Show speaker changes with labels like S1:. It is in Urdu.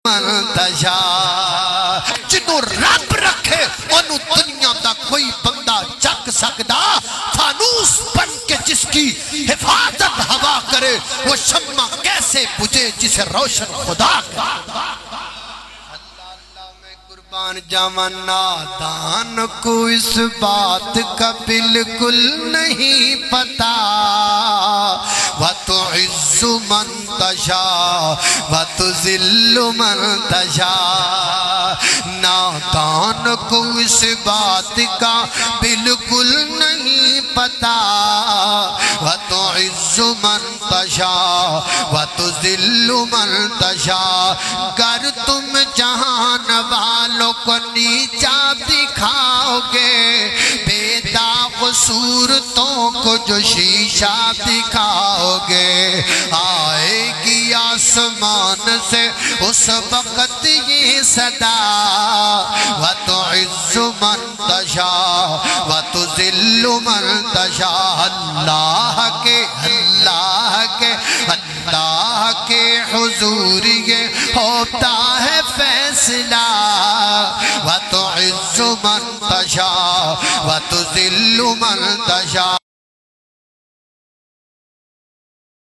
S1: منتشا جنہوں رب رکھے انہوں دنیا دا کوئی بندہ چک سکدا فانوس بن کے جس کی حفاظت ہوا کرے وہ شمع کیسے بجھے جسے روشن خدا کرے جاوان نادان کو اس بات کا بالکل نہیں پتا وَتُعِزُّ مَن تَشَاءُ وَتُذِلُّ مَن تَشَاءُ نادان کو اس بات کا بالکل نہیں پتا وَتُعِزُّ مَن تَشَاءُ وَتُذِلُّ مَن تَشَاءُ گر تم جہان والوں کو نیچا دکھاؤ گے بے داغ صورتوں کو جو شیشہ دکھاؤ گے آئے گی آسمان سے اس وقت یہ صدا وَتُعِزُّ مَن تَشَاءُ وَتُذِلُّ مَن تَشَاءُ اللہ کے حضور یہ ہوتا ہے فیصلہ وَتُعِزُّ مَن تَشَاءُ وَتُذِلُّ مَن تَشَاءُ